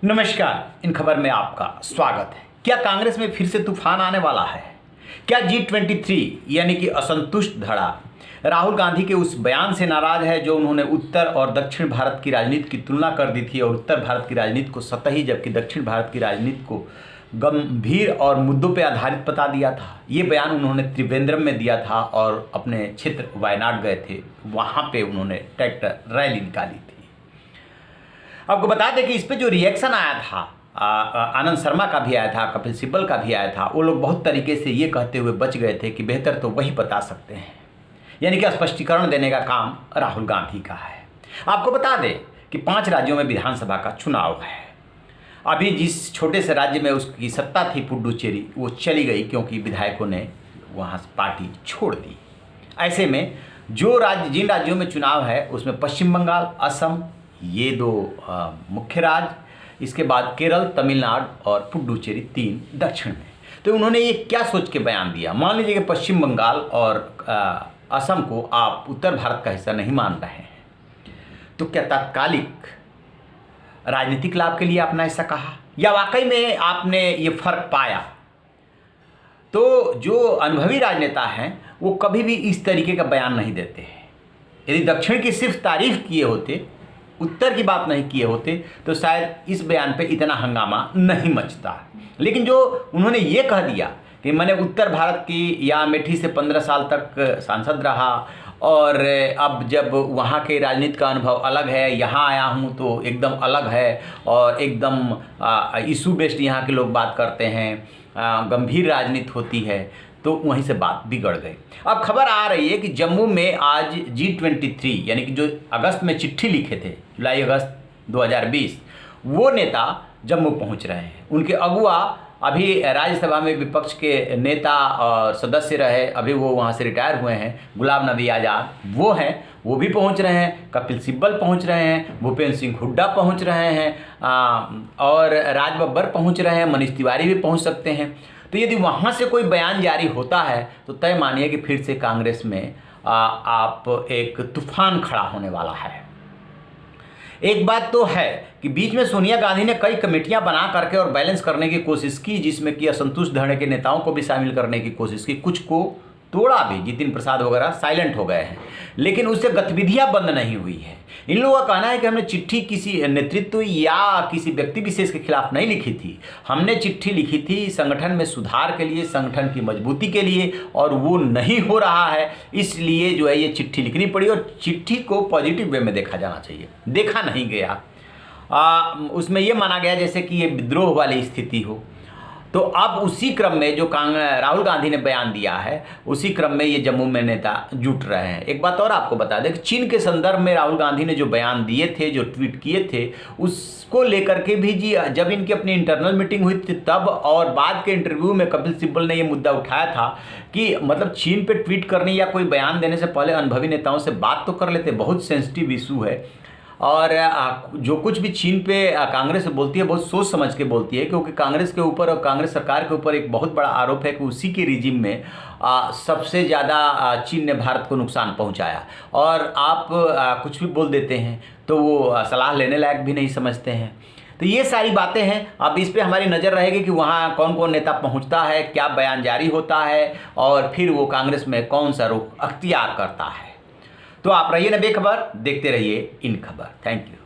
नमस्कार। इन खबर में आपका स्वागत है। क्या कांग्रेस में फिर से तूफान आने वाला है? क्या G23 यानी कि असंतुष्ट धड़ा राहुल गांधी के उस बयान से नाराज है जो उन्होंने उत्तर और दक्षिण भारत की राजनीति की तुलना कर दी थी और उत्तर भारत की राजनीति को सतही जबकि दक्षिण भारत की राजनीति को गंभीर और मुद्दों पर आधारित बता दिया था। ये बयान उन्होंने त्रिवेंद्रम में दिया था और अपने क्षेत्र वायनाड गए थे, वहाँ पे उन्होंने ट्रैक्टर रैली निकाली थी। आपको बता दें कि इस पे जो रिएक्शन आया था, आनंद शर्मा का भी आया था, कपिल सिब्बल का भी आया था। वो लोग बहुत तरीके से ये कहते हुए बच गए थे कि बेहतर तो वही बता सकते हैं, यानी कि स्पष्टीकरण देने का काम राहुल गांधी का है। आपको बता दें कि 5 राज्यों में विधानसभा का चुनाव है। अभी जिस छोटे से राज्य में उसकी सत्ता थी पुडुचेरी, वो चली गई क्योंकि विधायकों ने वहाँ से पार्टी छोड़ दी। ऐसे में जिन राज्यों में चुनाव है उसमें पश्चिम बंगाल, असम, ये 2 मुख्य राज्य, इसके बाद केरल, तमिलनाडु और पुडुचेरी 3 दक्षिण में। तो उन्होंने ये क्या सोच के बयान दिया? मान लीजिए कि पश्चिम बंगाल और असम को आप उत्तर भारत का हिस्सा नहीं मान रहे हैं, तो क्या तात्कालिक राजनीतिक लाभ के लिए आपने ऐसा कहा या वाकई में आपने ये फर्क पाया? तो जो अनुभवी राजनेता हैं वो कभी भी इस तरीके का बयान नहीं देते हैं। यदि दक्षिण की सिर्फ तारीफ किए होते, उत्तर की बात नहीं किए होते, तो शायद इस बयान पे इतना हंगामा नहीं मचता। लेकिन जो उन्होंने ये कह दिया कि मैंने उत्तर भारत की या अमेठी से 15 साल तक सांसद रहा और अब जब वहाँ के राजनीति का अनुभव अलग है, यहाँ आया हूँ तो एकदम अलग है और एकदम इशू बेस्ड यहाँ के लोग बात करते हैं, गंभीर राजनीति होती है, तो वहीं से बात बिगड़ गई। अब खबर आ रही है कि जम्मू में आज G23 यानी कि जो अगस्त में चिट्ठी लिखे थे, जुलाई अगस्त 2020, वो नेता जम्मू पहुंच रहे हैं। उनके अगुआ अभी राज्यसभा में विपक्ष के नेता और सदस्य रहे, अभी वो वहाँ से रिटायर हुए हैं, गुलाम नबी आज़ाद वो हैं, वो भी पहुँच रहे हैं। कपिल सिब्बल पहुँच रहे हैं, भूपेंद्र सिंह हुड्डा पहुँच रहे हैं और राज बब्बर पहुँच रहे हैं, मनीष तिवारी भी पहुँच सकते हैं। तो यदि वहाँ से कोई बयान जारी होता है तो तय मानिए कि फिर से कांग्रेस में आप एक तूफान खड़ा होने वाला है। एक बात तो है कि बीच में सोनिया गांधी ने कई कमेटियां बना करके और बैलेंस करने की कोशिश की, जिसमें कि असंतुष्ट धड़े के नेताओं को भी शामिल करने की कोशिश की, कुछ को तोड़ा भी, जितिन प्रसाद वगैरह साइलेंट हो गए हैं, लेकिन उससे गतिविधियां बंद नहीं हुई है। इन लोगों का कहना है कि हमने चिट्ठी किसी नेतृत्व या किसी व्यक्ति विशेष के खिलाफ नहीं लिखी थी, हमने चिट्ठी लिखी थी संगठन में सुधार के लिए, संगठन की मजबूती के लिए, और वो नहीं हो रहा है, इसलिए जो है ये चिट्ठी लिखनी पड़ी। और चिट्ठी को पॉजिटिव वे में देखा जाना चाहिए, देखा नहीं गया। उसमें ये माना गया जैसे कि ये विद्रोह वाली स्थिति हो। तो अब उसी क्रम में जो राहुल गांधी ने बयान दिया है, उसी क्रम में ये जम्मू में नेता जुट रहे हैं। एक बात और आपको बता दें कि चीन के संदर्भ में राहुल गांधी ने जो बयान दिए थे, जो ट्वीट किए थे, उसको लेकर के भी जी जब इनकी अपनी इंटरनल मीटिंग हुई थी तब, और बाद के इंटरव्यू में कपिल सिब्बल ने ये मुद्दा उठाया था कि मतलब चीन पे ट्वीट करने या कोई बयान देने से पहले अनुभवी नेताओं से बात तो कर लेते, बहुत सेंसिटिव इशू है। और जो कुछ भी चीन पे कांग्रेस बोलती है बहुत सोच समझ के बोलती है, क्योंकि कांग्रेस के ऊपर और कांग्रेस सरकार के ऊपर एक बहुत बड़ा आरोप है कि उसी के रिजिम में सबसे ज़्यादा चीन ने भारत को नुकसान पहुंचाया। और आप कुछ भी बोल देते हैं तो वो सलाह लेने लायक भी नहीं समझते हैं। तो ये सारी बातें हैं। अब इस पे हमारी नज़र रहेगी कि वहाँ कौन कौन नेता पहुँचता है, क्या बयान जारी होता है और फिर वो कांग्रेस में कौन सा रुख अख्तियार करता है। तो आप रहिए ना बेखबर, देखते रहिए इन खबर। Thank you.